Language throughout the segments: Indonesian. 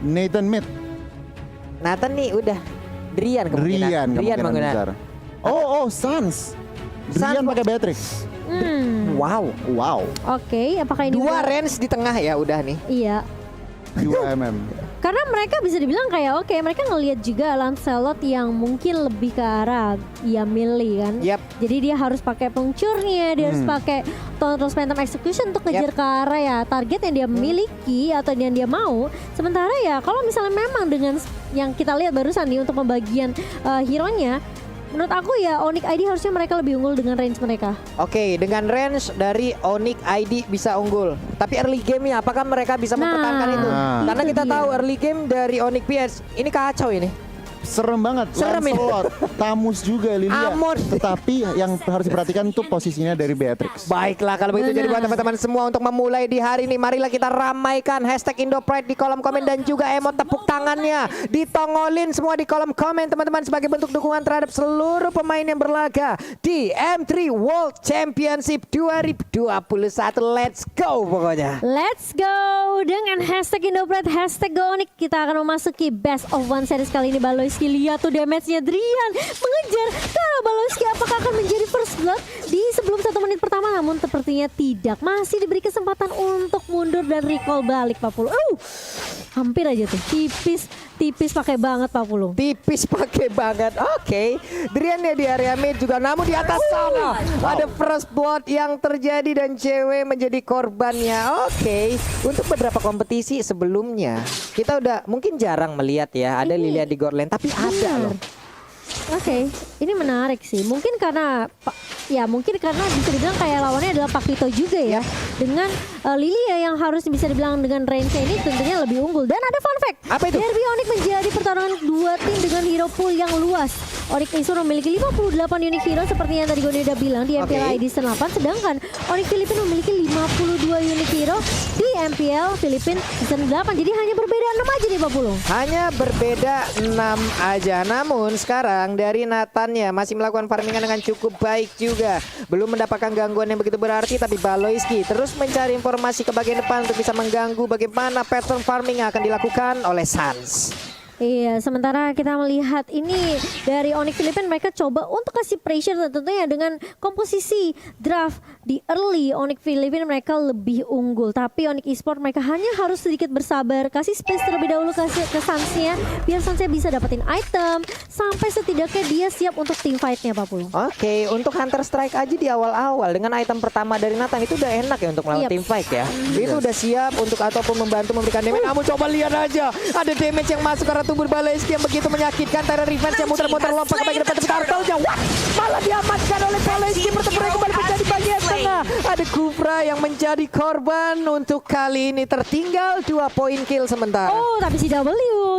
Nathan Mid. Nathan nih udah. Drian Drian kemungkinan menggunakan. besar. Oh, Sans. Drian pakai Beatrix. Wow. Oke, apakah ini Dua range di tengah ya udah nih. Iya. 2 mm. Karena mereka bisa dibilang kayak oke, mereka ngelihat juga Lancelot yang mungkin lebih ke arah ya melee kan. Yap. Jadi dia harus pakai pengcurnya, dia harus pakai Thunderous Phantom Execution untuk ngejar ke arah ya target yang dia miliki atau yang dia mau. Sementara ya kalau misalnya memang dengan yang kita lihat barusan nih untuk pembagian hero-nya, menurut aku ya Onyx ID harusnya mereka lebih unggul dengan range mereka. Oke, dengan range dari Onyx ID bisa unggul. Tapi early game-nya apakah mereka bisa mempertahankan itu? Karena itu kita dia. tahu early game dari Onyx PS ini kacau ini. Serem banget. Serem ini. Lancelot, Tamus juga Lilia. Amon. Tetapi yang harus diperhatikan tuh posisinya dari Beatrix. Baiklah kalau begitu jadi buat teman-teman semua untuk memulai di hari ini, marilah kita ramaikan hashtag IndoPride di kolom komen dan juga emot tepuk tangannya ditongolin semua di kolom komen teman-teman sebagai bentuk dukungan terhadap seluruh pemain yang berlaga di M3 World Championship 2021. Let's go pokoknya. Let's go dengan hashtag IndoPride, hashtag GoOnyx. Kita akan memasuki best of one series kali ini. Baloyski, lihat tuh damage-nya Drian mengejar ke arah Baloyski. Apakah akan menjadi first blood di sebelum 1 menit pertama? Namun sepertinya tidak. Masih diberi kesempatan untuk mundur dan recall balik Pak Pulu. Hampir aja tuh. Tipis pakai banget Pak Pulu. Tipis pakai banget. Oke. Drian ya di area mid juga. Namun di atas sana ada first blood yang terjadi dan cewek menjadi korbannya. Oke. Untuk beberapa kompetisi sebelumnya kita udah mungkin jarang melihat ya ada Lilia di God Lane, tapi ada loh. Oke, ini menarik sih. Mungkin karena bisa dibilang kayak lawannya adalah Pakito juga ya. Dengan Lilia yang harus bisa dibilang dengan range ini tentunya lebih unggul. Dan ada fun fact. Apa itu? Derby Onyx menjadi pertarungan dua tim dengan hero pool yang luas. Onyx Isur memiliki 58 unit hero seperti yang tadi Goni udah bilang di MPL ID 8, sedangkan Onyx Filipin memiliki 52 unit hero di MPL Filipin season 8. Jadi hanya berbeda 6 aja nih Pak Pulung. Hanya berbeda 6 aja. Namun sekarang dari Nathan ya masih melakukan farmingan dengan cukup baik juga. Belum mendapatkan gangguan yang begitu berarti, tapi Baloyski terus mencari informasi ke bagian depan untuk bisa mengganggu bagaimana pattern farming yang akan dilakukan oleh Sans. Iya, sementara kita melihat ini dari Onyx Filipin, mereka coba untuk kasih pressure tentunya dengan komposisi draft di early. Onyx Filipin mereka lebih unggul, tapi Onyx Esport mereka hanya harus sedikit bersabar, kasih space terlebih dahulu ke Sansnya biar Sansnya bisa dapetin item sampai setidaknya dia siap untuk team fight-nya Pak Pulu. Oke, untuk Hunter Strike aja di awal-awal dengan item pertama dari Nathan itu udah enak ya untuk melawan team fight ya. Itu udah siap untuk ataupun membantu memberikan damage. Namun coba lihat aja, ada damage yang masuk karena tubuh Baloyski yang begitu menyakitkan. Terror Revenge yang muter-muter lompat ke bagian depan, tapi turtle-nya malah diamankan oleh Baloyski. Pertempuran kembali menjadi bagian tengah. Ada Kufra yang menjadi korban untuk kali ini, tertinggal 2 poin kill sementara. Oh, tapi si W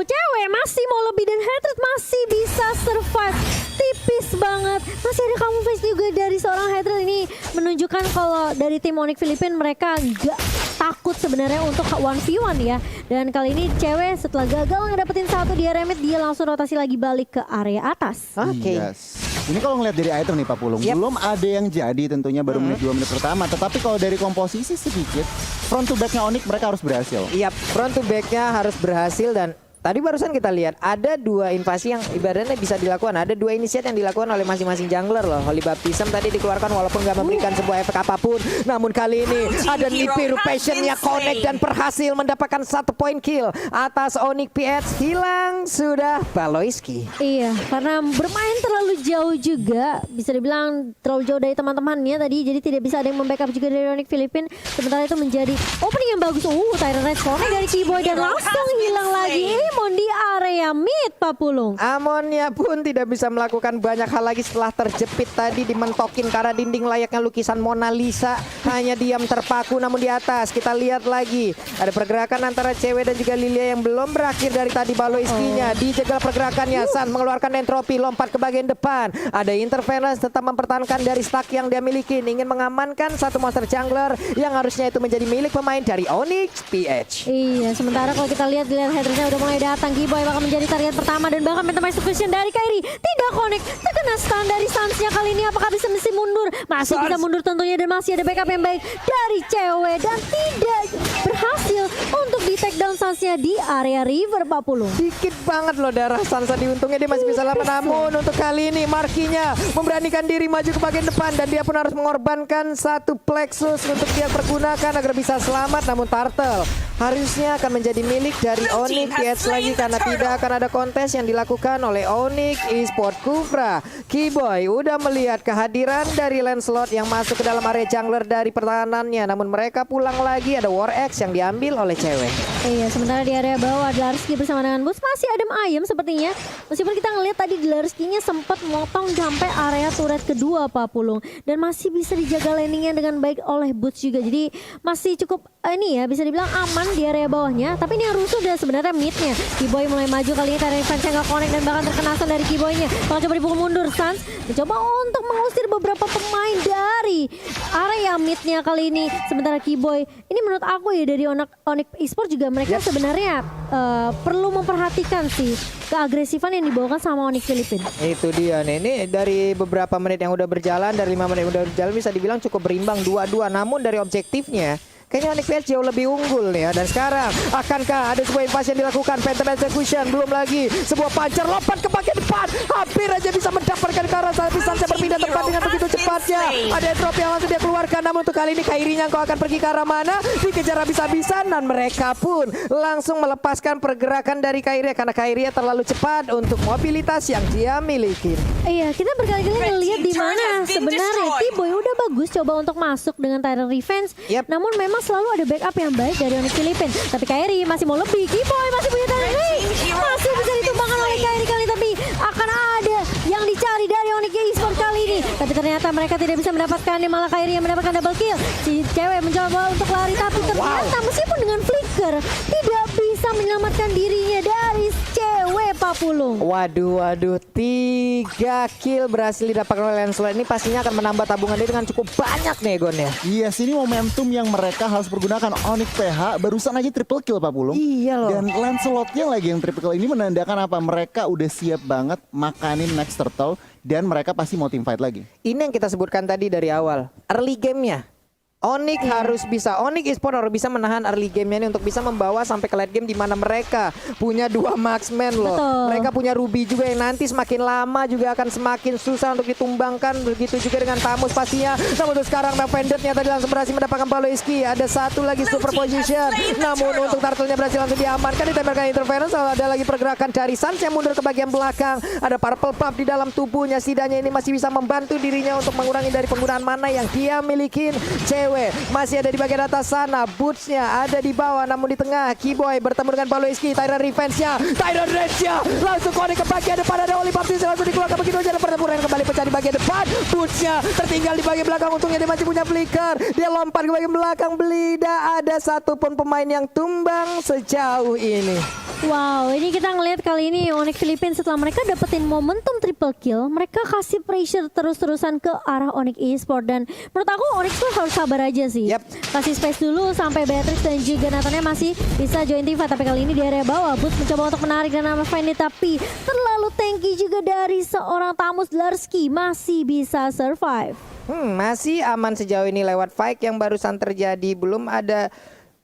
cewek masih mau lebih dan Hatred masih bisa survive. Tipis banget. Masih ada kamu face juga dari seorang Hatred. Ini menunjukkan kalau dari tim Onyx Filipin mereka nggak takut sebenarnya untuk 1v1 ya. Dan kali ini cewek setelah gagal ngedapetin satu di area mid, dia langsung rotasi lagi balik ke area atas. Oke. Yes. Ini kalau ngeliat dari item nih Pak Pulung, belum ada yang jadi tentunya baru menit 2 menit pertama. Tetapi kalau dari komposisi sedikit, front to backnya Onyx mereka harus berhasil. Iya, front to back-nya harus berhasil. Dan tadi barusan kita lihat ada 2 invasi yang ibaratnya bisa dilakukan. Ada 2 initiate yang dilakukan oleh masing-masing jungler loh. Holy Baptism tadi dikeluarkan walaupun nggak memberikan sebuah efek apapun. Namun kali ini ada Nibiru Passion-nya connect dan berhasil mendapatkan 1 poin kill atas Onyx PH. Hilang sudah Baloyski. Iya, karena bermain terlalu jauh juga, bisa dibilang terlalu jauh dari teman-temannya tadi, jadi tidak bisa ada yang membackup juga dari Onyx Filipin. Sementara itu menjadi opening yang bagus. Tyrant Red connect dari Keyboy dan langsung hilang lagi. Amon di area mid Pak Pulung. Amonnya pun tidak bisa melakukan banyak hal lagi setelah terjepit tadi, dimentokin ke arah dinding layaknya lukisan Mona Lisa. Hanya diam terpaku. Namun di atas kita lihat lagi ada pergerakan antara cewek dan juga Lilia yang belum berakhir dari tadi. Baloyski-nya dijegal pergerakannya. San mengeluarkan entropi, lompat ke bagian depan. Ada interference, tetap mempertahankan dari stack yang dia miliki, ingin mengamankan satu monster jungler yang harusnya itu menjadi milik pemain dari Onyx PH. Iya, sementara kalau kita lihat Headernya udah mulai datang. Kiboy bakal menjadi target pertama dan bahkan mental execution dari Kairi tidak connect. Terkena stun dari Suns-nya kali ini. Apakah bisa mundur? Masih bisa mundur tentunya dan masih ada backup yang baik dari cewek dan tidak berhasil untuk di take down Suns-nya di area River 40. Dikit banget loh darah Sansa diuntungnya dia masih bisa lama. Namun untuk kali ini Markinya memberanikan diri maju ke bagian depan dan dia pun harus mengorbankan satu plexus untuk dia pergunakan agar bisa selamat. Namun Turtle harusnya akan menjadi milik dari Onyx Kids lagi karena tidak akan ada kontes yang dilakukan oleh Onyx Esport Kufra. Kiboy udah melihat kehadiran dari Lancelot yang masuk ke dalam area jungler dari pertahanannya. Namun mereka pulang lagi, ada War X yang diambil oleh cewek. Iya, sementara di area bawah Dlarsky bersama dengan Boots masih adem ayem sepertinya. Meskipun kita ngelihat tadi Dlarsky-nya sempat motong sampai area turret kedua Pak Pulung dan masih bisa dijaga landingnya dengan baik oleh Boots juga. Jadi masih cukup ini ya bisa dibilang aman di area bawahnya. Tapi ini yang rusuh udah sebenarnya mid-nya. Kiboy mulai maju kali ini karena defense-nya nggak connect dan bahkan terkena stun dari Kiboy-nya. Kalau coba dipukul mundur, Suns mencoba untuk mengusir beberapa pemain dari area mid-nya kali ini. Sementara Kiboy ini menurut aku ya dari Onyx Esport juga mereka sebenarnya perlu memperhatikan sih keagresifan yang dibawakan sama Onyx Filipina. Itu dia nih, ini dari beberapa menit yang udah berjalan, dari 5 menit yang udah berjalan bisa dibilang cukup berimbang 2-2. Namun dari objektifnya kayaknya Onyx Kids jauh lebih unggul nih ya. Dan sekarang akankah ada sebuah invasi yang dilakukan? Phantom Execution belum lagi. Sebuah pancer lompat ke bagian depan. Hampir aja bisa mendapatkan ke arah tapi Sansa berpindah tempat dengan begitu cepatnya. Ada drop yang langsung dia keluarkan. Namun untuk kali ini Kairinya kau akan pergi ke arah mana? Dikejar habis-habisan dan mereka pun langsung melepaskan pergerakan dari Kairi karena Kairi terlalu cepat untuk mobilitas yang dia miliki. Iya, kita berkali-kali ngelihat di mana sebenarnya Kiboy udah bagus coba untuk masuk dengan Tyrant Revenge. Namun memang selalu ada backup yang baik dari Onyx Filipina. Tapi Kairi masih mau lebih. Kiboy masih punya Tyrant Revenge. Masih bisa ditumbangkan oleh Kairi kali tapi akan ada yang dicari dari Onyx Esport kali ini. Tapi ternyata mereka tidak bisa mendapatkannya, malah Kairi yang mendapatkan double kill. Si cewek mencoba untuk lari tapi ternyata meskipun dengan flicker tidak bisa menyelamatkan dirinya dari cewek Pak Pulung. Waduh, 3 kill berhasil didapatkan oleh Lancelot. Ini pastinya akan menambah tabungan dia dengan cukup banyak nih Gon ya. Iya, sini momentum yang mereka harus pergunakan. Onyx PH barusan aja triple kill Pak Pulung. Iya loh. Dan Lancelotnya lagi yang triple kill ini menandakan apa? Mereka udah siap banget makanin next turtle dan mereka pasti mau team fight lagi. Ini yang kita sebutkan tadi dari awal. Early game-nya. Onyx harus bisa, Onyx Esport harus bisa menahan early game-nya ini untuk bisa membawa sampai ke late game di mana mereka punya 2 marksman loh. Betul. Mereka punya Ruby juga yang nanti semakin lama juga akan semakin susah untuk ditumbangkan. Begitu juga dengan Tamus pastinya. Namun untuk sekarang Vendor-nya tadi langsung berhasil mendapatkan Paloiski. Ada satu lagi super position. Namun untuk Turtle-nya berhasil langsung diamankan. Ditembakkan interference. Ada lagi pergerakan dari Suns yang mundur ke bagian belakang. Ada purple buff di dalam tubuhnya. Setidaknya ini masih bisa membantu dirinya untuk mengurangi dari penggunaan mana yang dia miliki. Masih ada di bagian atas sana. Boots-nya ada di bawah namun di tengah Kiboy bertemu dengan Paloiski. Tyrant Revenge-nya, Tyrant Rage-nya langsung connect ke bagian depan. Ada Oli Baptiste langsung dikeluarkan begitu aja. Pertempuran kembali pecah di bagian depan. Boots-nya tertinggal di bagian belakang. Untungnya dia masih punya flicker. Dia lompat ke bagian belakang. Tidak ada satupun pemain yang tumbang sejauh ini. Wow, ini kita ngelihat kali ini Onyx Filipina setelah mereka dapetin momentum triple kill, mereka kasih pressure terus-terusan ke arah Onyx Esport dan menurut aku Onyx tuh harus sabar aja sih. Kasih space dulu sampai Beatrix dan juga Nathannya masih bisa join team fight, tapi kali ini di area bawah Boots mencoba untuk menarik dan nama Fendi tapi terlalu tanky juga dari seorang Tamus Dlarsky masih bisa survive. Masih aman sejauh ini lewat fight yang barusan terjadi, belum ada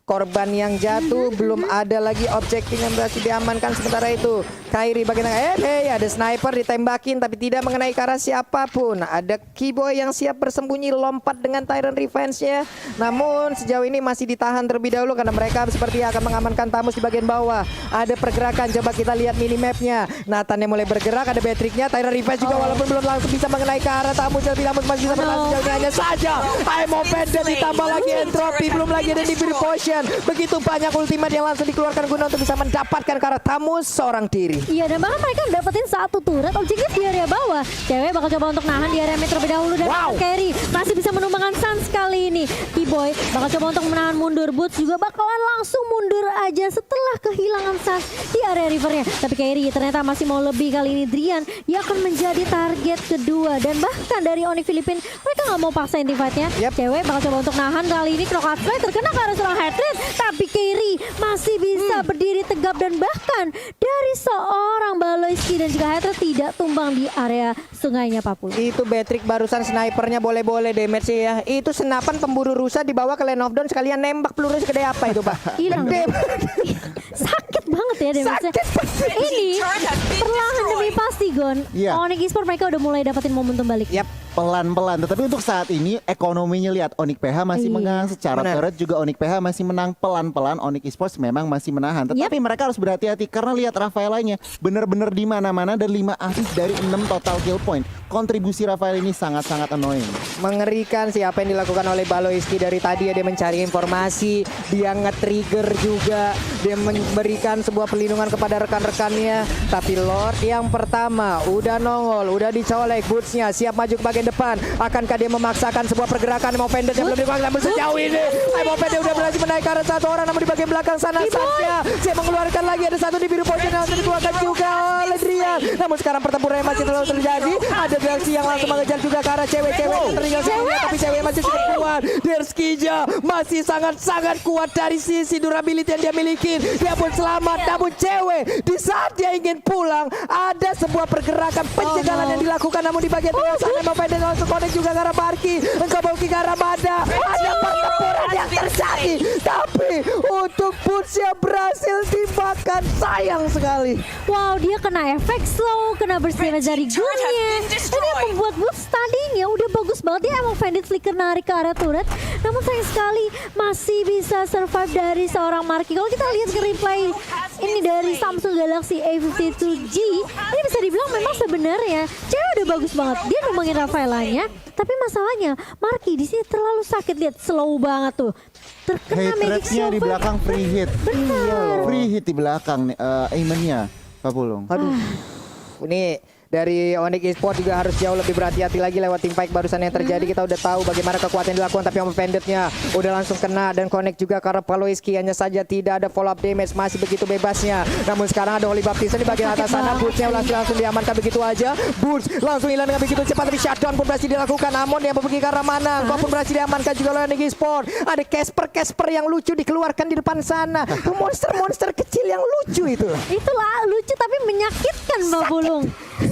korban yang jatuh, belum ada lagi objektif yang berhasil diamankan. Sementara itu Kairi bagian ada sniper ditembakin tapi tidak mengenai ke arah siapapun. Ada Kiboy yang siap bersembunyi lompat dengan Tyrant Revenge-nya. Namun sejauh ini masih ditahan terlebih dahulu karena mereka seperti akan mengamankan Tamus di bagian bawah. Ada pergerakan, coba kita lihat minimapnya. Nathan yang mulai bergerak, ada Beatrix-nya, Tyrant Revenge juga walaupun belum langsung bisa mengenai ke arah Tamus. Tapi Tamus masih bisa bertahan sejauh ini hanya saja Imo Vendor ditambah lagi entropy, belum lagi ada Dibiri Potion. Begitu banyak ultimate yang langsung dikeluarkan guna untuk bisa mendapatkan ke arah Tamus seorang diri. lagi. Iya, dan bahkan mereka dapetin satu turret objektif di area bawah. Cewek bakal coba untuk nahan di area mid terlebih dahulu dan Carry masih bisa menumbangkan Sans kali ini. T-Boy bakal coba untuk menahan mundur. Boots juga bakalan langsung mundur aja setelah kehilangan Sans di area rivernya. Tapi Carry ternyata masih mau lebih kali ini. Drian dia akan menjadi target kedua dan bahkan dari Onyx Filipin mereka nggak mau paksain teamfight-nya. Cewek bakal coba untuk nahan kali ini. Knockout Strike terkena ke arah seorang Hatred, tapi Carry masih bisa berdiri tegap dan bahkan dari seorang Baloyski dan juga Hatred tidak tumbang di area sungainya Papul. Itu Patrick barusan snipernya boleh-boleh damage ya. Itu senapan pemburu rusa dibawa ke lane of dawn sekalian nembak peluru segede apa itu Pak? Hilang. Sakit banget ya damage-nya. Ini perlahan demi pasti Gon. Onyx Esports mereka udah mulai dapetin momentum balik. Pelan-pelan, tetapi untuk saat ini ekonominya lihat Onyx PH masih menang secara turret juga Onyx PH masih menang pelan-pelan. Onyx Esports memang masih menahan, tetapi mereka harus berhati-hati karena lihat Rafael lainnya benar-benar di mana-mana dan 5 assist dari 6 total kill point. Kontribusi Rafael ini sangat-sangat annoying. Mengerikan sih apa yang dilakukan oleh Baloyski dari tadi ya, dia mencari informasi, dia nge-trigger juga, dia memberikan sebuah perlindungan kepada rekan-rekannya. Tapi Lord yang pertama udah nongol, udah dicolek, Boots-nya siap maju ke bagian depan. Akankah dia memaksakan sebuah pergerakan Emo Pendant yang belum dilakukan namun sejauh ini Emo Pendant udah berhasil menaik ke arah satu orang, namun di bagian belakang sana Sansnya dia mengeluarkan lagi, ada satu di biru potion yang dikeluarkan juga oleh Drian. Namun sekarang pertempuran masih terlalu terjadi, ada Derski yang langsung mengejar juga ke arah cewek-cewek yang tertinggal sebelumnya, tapi cewek masih cukup kuat. Derskija masih sangat-sangat kuat dari sisi durability yang dia miliki, dia pun selamat. Namun cewek di saat dia ingin pulang ada sebuah pergerakan pencegahan yang dilakukan, namun di bagian tengah sana Emo Pendant langsung connect juga ke arah Barky, mencoba ke arah Mada. Ada pertempuran yang terjadi, tapi untuk Boots yang berhasil dimakan, sayang sekali. Wow, dia kena efek slow, kena burst damage dari gunnya. Dan yang membuat Boots tadinya udah bagus banget, dia emang Bandit flicker narik ke arah turret. Namun sayang sekali masih bisa survive dari seorang Marky. Kalau kita lihat ke replay ini dari Samsung Galaxy A52G, ini bisa dibilang memang sebenarnya cewek udah bagus banget. Dia numbangin Rafaelanya, tapi masalahnya Marky di sini terlalu sakit, lihat slow banget tuh. Terkena magic Rate-nya di belakang free hit. Benar. Free hit di belakang aimannya Pak Pulung. Aduh. Ini dari Onyx Esports juga harus jauh lebih berhati-hati lagi lewat team fight barusan yang terjadi. Kita udah tahu bagaimana kekuatan yang dilakukan, tapi Emo Pendant-nya udah langsung kena dan connect juga karena Baloyski hanya saja tidak ada follow up damage, masih begitu bebasnya. Namun sekarang ada Holy Baptista di bagian atas sana, Boots-nya langsung diamankan begitu aja. Boots langsung hilang dengan begitu cepat, tapi shutdown pun berhasil dilakukan. Amon yang pergi ke arah mana, kau pun berhasil diamankan juga oleh Onyx Esports. Ada Casper yang lucu dikeluarkan di depan sana, monster-monster kecil yang lucu itu. Itulah lucu tapi menyakitkan Mbak Bulung.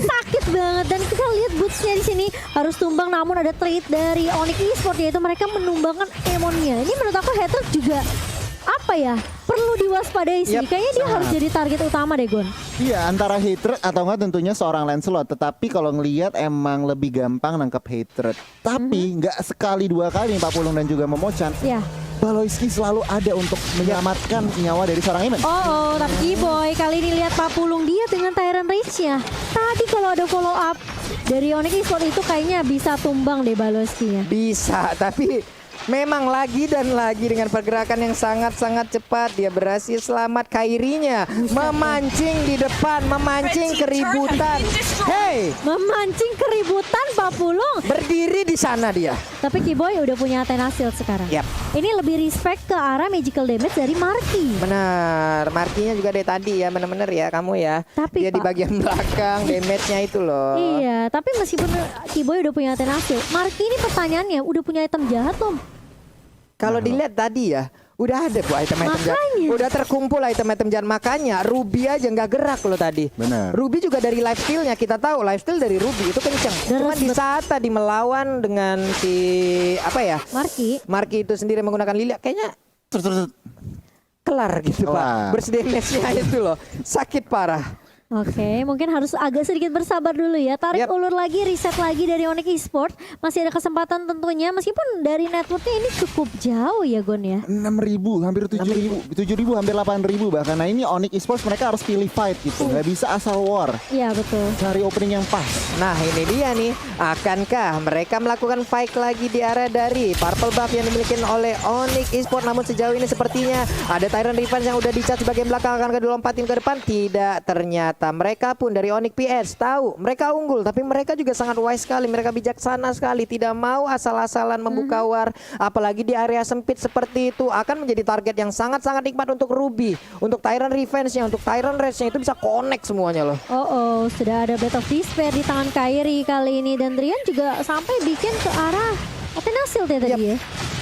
Sakit banget, dan kita lihat Boots-nya di sini harus tumbang, namun ada trade dari Onyx Esports yaitu mereka menumbangkan Emonnya. Ini menurut aku Hatred juga apa ya, perlu diwaspadai sih. Kayaknya dia harus jadi target utama deh Gon. Iya, antara Hatred atau enggak tentunya seorang Lancelot. Tetapi kalau ngelihat emang lebih gampang nangkep Hatred. Tapi nggak sekali dua kali Pak Pulung dan juga Momochan. Baloyski selalu ada untuk menyelamatkan nyawa dari seorang Iman. Tapi Boy kali ini lihat Pak Pulung dia dengan Tyrant Rage-nya. Tadi kalau ada follow up dari Onyx Esports itu kayaknya bisa tumbang deh Baloyski-nya. Bisa, tapi memang lagi dan lagi dengan pergerakan yang sangat-sangat cepat dia berhasil selamat. Kairinya memancing di depan, memancing keributan. Hey, memancing keributan Pak Pulung. Berdiri di sana dia. Tapi Kiboy udah punya Athena Shield sekarang. Ini lebih respect ke arah magical damage dari Marky. Benar, Marky-nya juga dari tadi ya, benar-benar ya kamu ya. Tapi dia di bagian belakang damage-nya itu loh. Iya, tapi meskipun Kiboy udah punya Athena Shield, Marky ini pertanyaannya udah punya item jahat belum? Kalau dilihat tadi ya, udah ada bu item-item jahat. Udah terkumpul item-item jahat. Makanya Ruby aja nggak gerak loh tadi. Benar. Ruby juga dari lifesteal-nya, kita tahu lifesteal dari Ruby itu kenceng. Cuma di saat tadi melawan dengan si apa ya, Marky itu sendiri menggunakan Lilia, kayaknya kelar gitu Pak. Burst damage-nya itu loh, sakit parah. Oke, mungkin harus agak sedikit bersabar dulu ya. Tarik ulur lagi, reset lagi dari Onyx Esports. Masih ada kesempatan tentunya, meskipun dari networknya ini cukup jauh ya Gon ya. 6.000, hampir 7.000, 7.000 hampir 8.000 bahkan. Nah ini Onyx Esports mereka harus pilih fight gitu, nggak bisa asal war. Iya betul. Cari opening yang pas. Nah ini dia nih, akankah mereka melakukan fight lagi di area dari purple buff yang dimiliki oleh Onyx Esports? Namun sejauh ini sepertinya ada Tyrant Revenge yang udah dicas di bagian belakang, akan dilompatin ke depan. Tidak, ternyata ternyata mereka pun dari Onyx PS tahu mereka unggul, tapi mereka juga sangat wise sekali, mereka bijaksana sekali, tidak mau asal-asalan membuka war, apalagi di area sempit seperti itu akan menjadi target yang sangat-sangat nikmat untuk Ruby, untuk Tyrant Revenge-nya, untuk Tyrant Rage-nya itu bisa connect semuanya loh. Oh, sudah ada Battle of Despair di tangan Kairi kali ini dan Drian juga sampai bikin ke arah Atenasil tadi ya.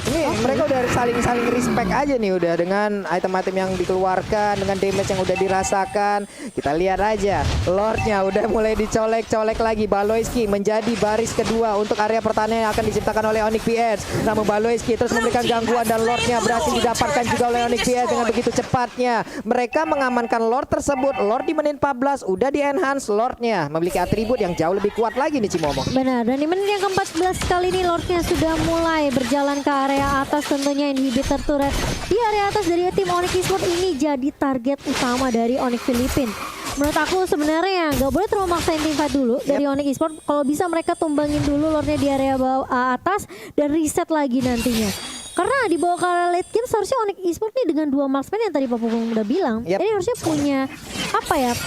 Ini mereka udah saling respect aja nih udah dengan item-item yang dikeluarkan, dengan damage yang udah dirasakan. Kita lihat aja, Lordnya udah mulai dicolek-colek lagi. Baloyski menjadi baris kedua untuk area pertahanan yang akan diciptakan oleh Onyx PS. Namun Baloyski terus memberikan gangguan dan Lordnya berhasil didapatkan juga oleh Onyx PS dengan begitu cepatnya. Mereka mengamankan Lord tersebut. Lord di menit 14 udah di-enhance Lordnya, memiliki atribut yang jauh lebih kuat lagi nih Cimomo. Benar, dan di menit yang ke-14 kali ini Lordnya sudah mulai berjalan ke area atas, tentunya inhibitor turret di area atas dari tim Onyx Esports ini jadi target utama dari Onyx Filipina. Menurut aku sebenarnya nggak boleh terlalu maksain tim fight dulu dari Onyx Esports. Kalau bisa mereka tumbangin dulu Lordnya di area bawah atas dan reset lagi nantinya. Karena di bawah ke late game seharusnya Onyx Esports nih dengan 2 marksman yang tadi Pak Pugong udah bilang. Jadi harusnya punya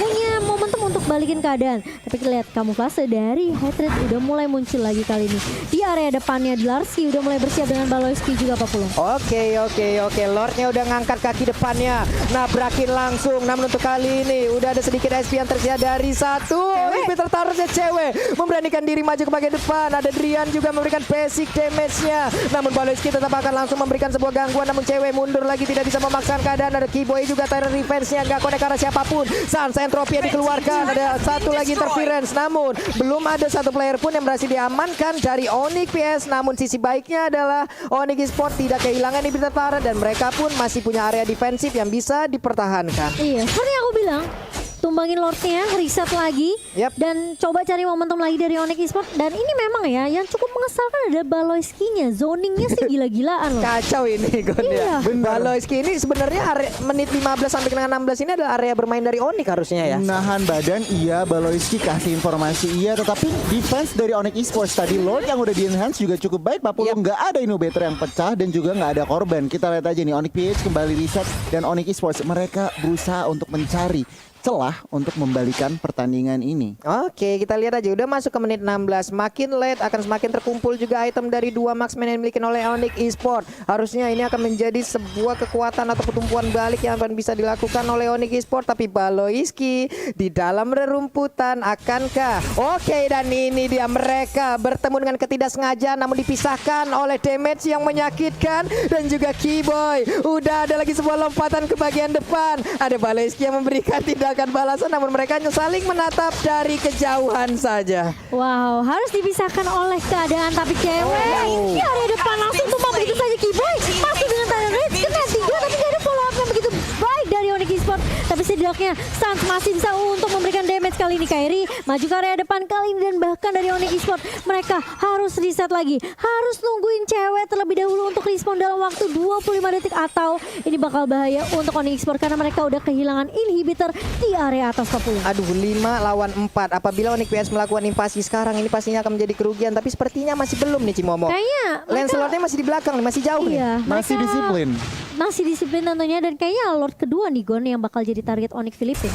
punya momentum untuk balikin keadaan. Tapi kita lihat kamuflase dari Hatred udah mulai muncul lagi kali ini. Di area depannya Dlarski udah mulai bersiap dengan Baloyski juga Pak Pugong. Oke. Lordnya udah ngangkat kaki depannya, nabrakin langsung. Namun untuk kali ini udah ada sedikit SP yang tersedia dari satu. Inhibitor targetnya cewek memberanikan diri maju ke bagian depan. Ada Drian juga memberikan basic damage-nya. Namun Baloyski tetap akan langsung memberikan sebuah gangguan, namun cewek mundur lagi, tidak bisa memaksakan keadaan. Ada Keyboy juga Tyrant Revenge-nya nggak connect karena siapapun. Sans Entropy dikeluarkan, ada satu lagi interference, namun belum ada satu player pun yang berhasil diamankan dari Onyx PS. Namun sisi baiknya adalah Onyx Esports tidak kehilangan inhibitor turret dan mereka pun masih punya area defensif yang bisa dipertahankan. Iya, seperti yang aku bilang, tumbangin Lordnya, reset lagi, dan coba cari momentum lagi dari Onyx Esports. Dan ini memang ya, yang cukup mengesalkan ada Baloyski-nya, zoningnya sih gila-gilaan loh. Kacau ini Gondia. Baloyski ini sebenarnya menit 15 sampai dengan 16 ini adalah area bermain dari Onyx harusnya ya. Nahan badan iya, Baloyski kasih informasi iya, tetapi defense dari Onyx Esports tadi Lord yang udah di-enhance juga cukup baik. Pak Pulung nggak ada inhibitor yang pecah dan juga nggak ada korban. Kita lihat aja nih, Onyx PH kembali reset dan Onyx Esports mereka berusaha untuk mencari celah untuk membalikan pertandingan ini. Oke, kita lihat aja udah masuk ke menit 16. Makin late akan semakin terkumpul juga item dari 2 marksman yang dimiliki oleh Onyx Esports. Harusnya ini akan menjadi sebuah kekuatan atau pertumbuhan balik yang akan bisa dilakukan oleh Onyx Esports. Tapi Baloyski di dalam rerumputan akankah? Oke, dan ini dia mereka bertemu dengan ketidaksengajaan namun dipisahkan oleh damage yang menyakitkan dan juga Keyboy. Udah ada lagi sebuah lompatan ke bagian depan. Ada Baloyski yang memberikan tindakan balasan namun mereka hanya saling menatap dari kejauhan saja. Wow, harus dipisahkan oleh keadaan tapi cewek di area depan langsung tumpah begitu saja Keyboy masuk dengan Tyrant Rage kena 3 tapi gak ada follow up yang begitu baik dari Onyx Esports. Tapi setidaknya Sans masih bisa untuk memberikan damage kali ini. Kairi maju ke area depan kali ini dan bahkan dari Onyx Esports mereka harus reset lagi, harus nungguin cewek terlebih dahulu untuk respon dalam waktu 25 detik atau ini bakal bahaya untuk Onyx Esports karena mereka udah kehilangan inhibitor di area atas 40. Aduh, 5 lawan 4. Apabila Onyx PS melakukan invasi sekarang ini pastinya akan menjadi kerugian, tapi sepertinya masih belum nih Cimomo. Kayaknya Lancelotnya masih di belakang nih, masih jauh nih. Masih disiplin. Masih disiplin tentunya dan kayaknya Lord kedua nih Gon yang bakal jadi target Onyx Filipina.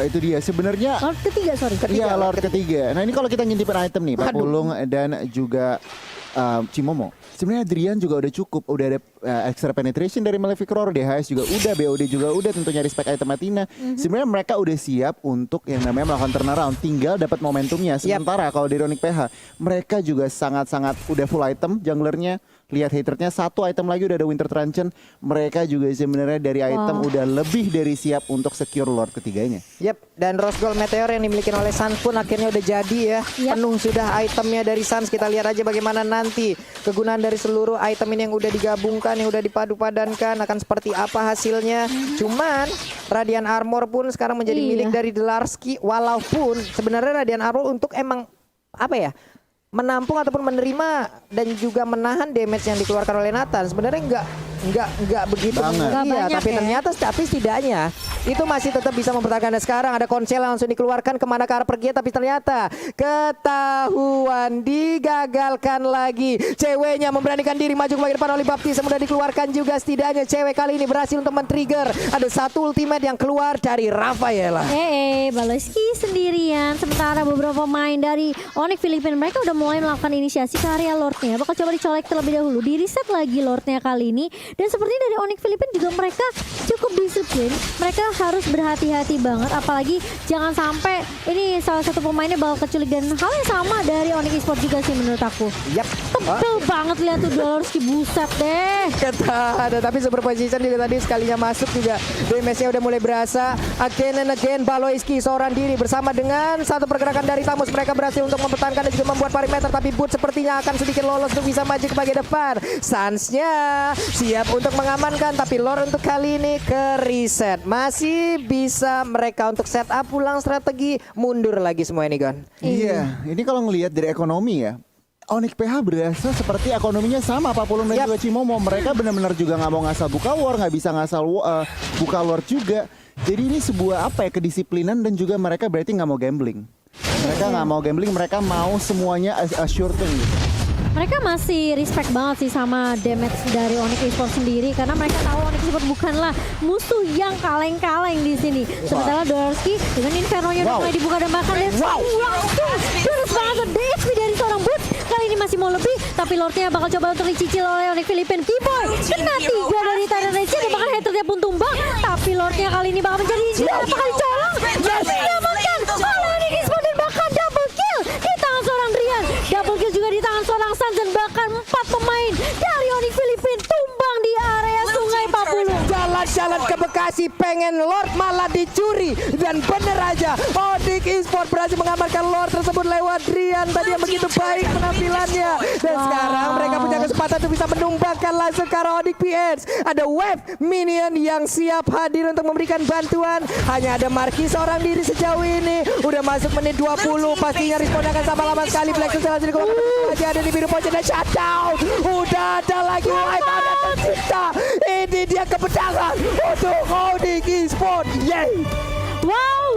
Itu dia sebenarnya. Lord ketiga, sorry. Iya, Lord ketiga. Nah, ini kalau kita ngintipin item nih, Pak Pulung dan juga Cimomo. Sebenarnya Adrian juga udah cukup, udah ada extra penetration dari Malefic Roar, DHS juga udah, BOD juga udah, tentunya respect item Athena. Sebenarnya mereka udah siap untuk yang namanya melakukan turnaround, tinggal dapat momentumnya. Sementara kalau dari Onyx PH, mereka juga sangat-sangat udah full item junglernya. Lihat haternya, satu item lagi udah ada Winter Truncheon. Mereka juga sebenarnya dari item udah lebih dari siap untuk secure Lord ketiganya. Dan Rose Gold Meteor yang dimiliki oleh Sans pun akhirnya udah jadi ya. Penuh sudah itemnya dari Sans. Kita lihat aja bagaimana nanti kegunaan dari seluruh item ini yang udah digabungkan, yang udah dipadu-padankan akan seperti apa hasilnya. Cuman Radiant Armor pun sekarang menjadi milik dari Dlarski. Walaupun sebenarnya Radiant Armor untuk emang menampung ataupun menerima dan juga menahan damage yang dikeluarkan oleh Nathan. Sebenarnya nggak begitu. Banget. Nggak Iya, banyak tapi ya. ternyata setidaknya itu masih tetap bisa mempertahankan. Dan sekarang ada Konsel langsung dikeluarkan kemana ke arah pergi, tapi ternyata ketahuan digagalkan lagi. Ceweknya memberanikan diri maju ke depan oleh Baptiste, mudah dikeluarkan juga. Setidaknya cewek kali ini berhasil untuk men-trigger. Ada satu ultimate yang keluar dari Rafaela. Baloski sendirian. Sementara beberapa pemain dari Onyx Filipina mereka udah mulai melakukan inisiasi ke area Lordnya. Bakal coba dicolek terlebih dahulu. Di reset lagi Lordnya kali ini. Dan sepertinya dari Onyx Filipina juga mereka cukup disiplin. Mereka harus berhati-hati banget. Apalagi jangan sampai ini salah satu pemainnya bakal keculik. Dan hal yang sama dari Onyx Esports juga sih menurut aku. Yap. Tebel banget lihat tuh Dolorski, buset deh. Ada tapi superposition juga tadi sekalinya masuk juga damage-nya udah mulai berasa. Again and again Baloiski seorang diri bersama dengan satu pergerakan dari Tamus, mereka berhasil untuk mempertahankan dan juga membuat perimeter, tapi Boot sepertinya akan sedikit lolos untuk bisa maju ke bagian depan. Suns-nya siap untuk mengamankan, tapi Lord untuk kali ini ke reset. Masih bisa mereka untuk set up ulang strategi, mundur lagi semua ini Gon. Iya, ini kalau ngelihat dari ekonomi ya, Onyx PH berasa seperti ekonominya sama Papulung dan juga Cimomo. Mereka benar-benar juga nggak mau ngasal buka war, nggak bisa ngasal buka war juga. Jadi ini sebuah apa ya, kedisiplinan dan juga mereka berarti nggak mau gambling. Mereka nggak mau gambling, mereka mau semuanya sure thing gitu. Mereka masih respect banget sih sama damage dari Onyx Esports sendiri karena mereka tahu Onyx Esports bukanlah musuh yang kaleng-kaleng di sini. Sementara Dolorski dengan Inferno-nya udah mulai dibuka dan bahkan terus banget DHP dari seorang Boot. Kali ini masih mau lebih, tapi Lordnya bakal coba untuk dicicil oleh Onyx Filipina. Keyboy kena 3 dari Tyranids dan bahkan headernya pun tumbang. Tapi Lordnya kali ini bakal menjadi apakah dicolong? Diselamatkan oleh Onyx Esports dan bahkan double kill di tangan seorang Drian. Double kill juga di tangan seorang Suns dan bahkan 4 pemain dari Onyx Filipina tumbang di area Sungai Papulung. Jalan-jalan ke Bekasi pengen Lord malah dicuri, dan bener aja Onyx Esports berhasil mengamankan Lord tersebut lewat Drian tadi yang begitu baik penampilannya. Dan sekarang mereka punya kesempatan untuk bisa menumbangkan langsung ke arah Onyx PH. Ada Wave Minion yang siap hadir untuk memberikan bantuan. Hanya ada Marquis seorang diri sejauh ini. Udah masuk menit 20, pastinya respon akan sama lama sekali. Black Suns langsung dikeluarkan, masih ada di biru pojok dan shutdown. Udah ada lagi Wave, ada tercipta. Ini dia kebenaran untuk Onyx Esports. Yay! Wow,